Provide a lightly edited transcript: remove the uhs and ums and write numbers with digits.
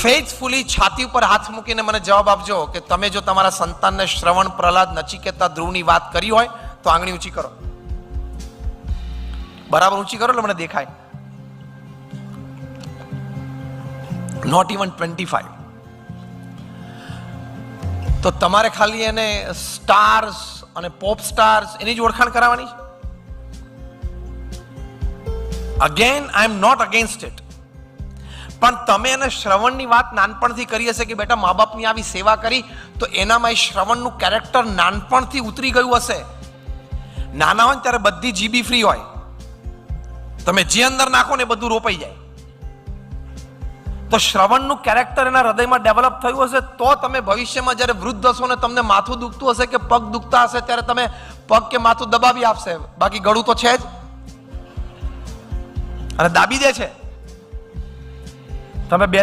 Faithfully છાતી ઉપર હાથ મૂકીને મને જવાબ આપજો કે તમે જો તમારા સંતાનને શ્રવણ, પ્રહલાદ, નચિકેતા, ધ્રુવની વાત કરી હોય તો આંગળી ઊંચી કરો. બરાબર ઊંચી કરો એટલે મને દેખાય. Not even 25. તો તમારે ખાલી એને સ્ટાર્સ અને પોપ સ્ટાર્સ એની જ ઓળખાણ કરાવવાની છે. Again I am not against it, પણ તમે એને શ્રવણની વાત નાનપણથી કરી હશે કે બેટા મા બાપની આવી સેવા કરી તો એનામાં એ શ્રવણનું કેરેક્ટર નાનપણથી ઉતરી ગયું હશે. નાના હોય ત્યારે બધી જીબી ફ્રી હોય, તમે જે અંદર નાખો ને એ બધું રોપાઈ જાય. તો શ્રવણનું કેરેક્ટર એના હૃદયમાં ડેવલપ થયું હશે તો તમે ભવિષ્યમાં જ્યારે વૃદ્ધ હશો ને તમને માથું દુખતું હશે કે પગ દુખતા હશે ત્યારે તમે પગ કે માથું દબાવી આપશે. બાકી ગળું તો છે જ અને દાબી દે છે. તમે બે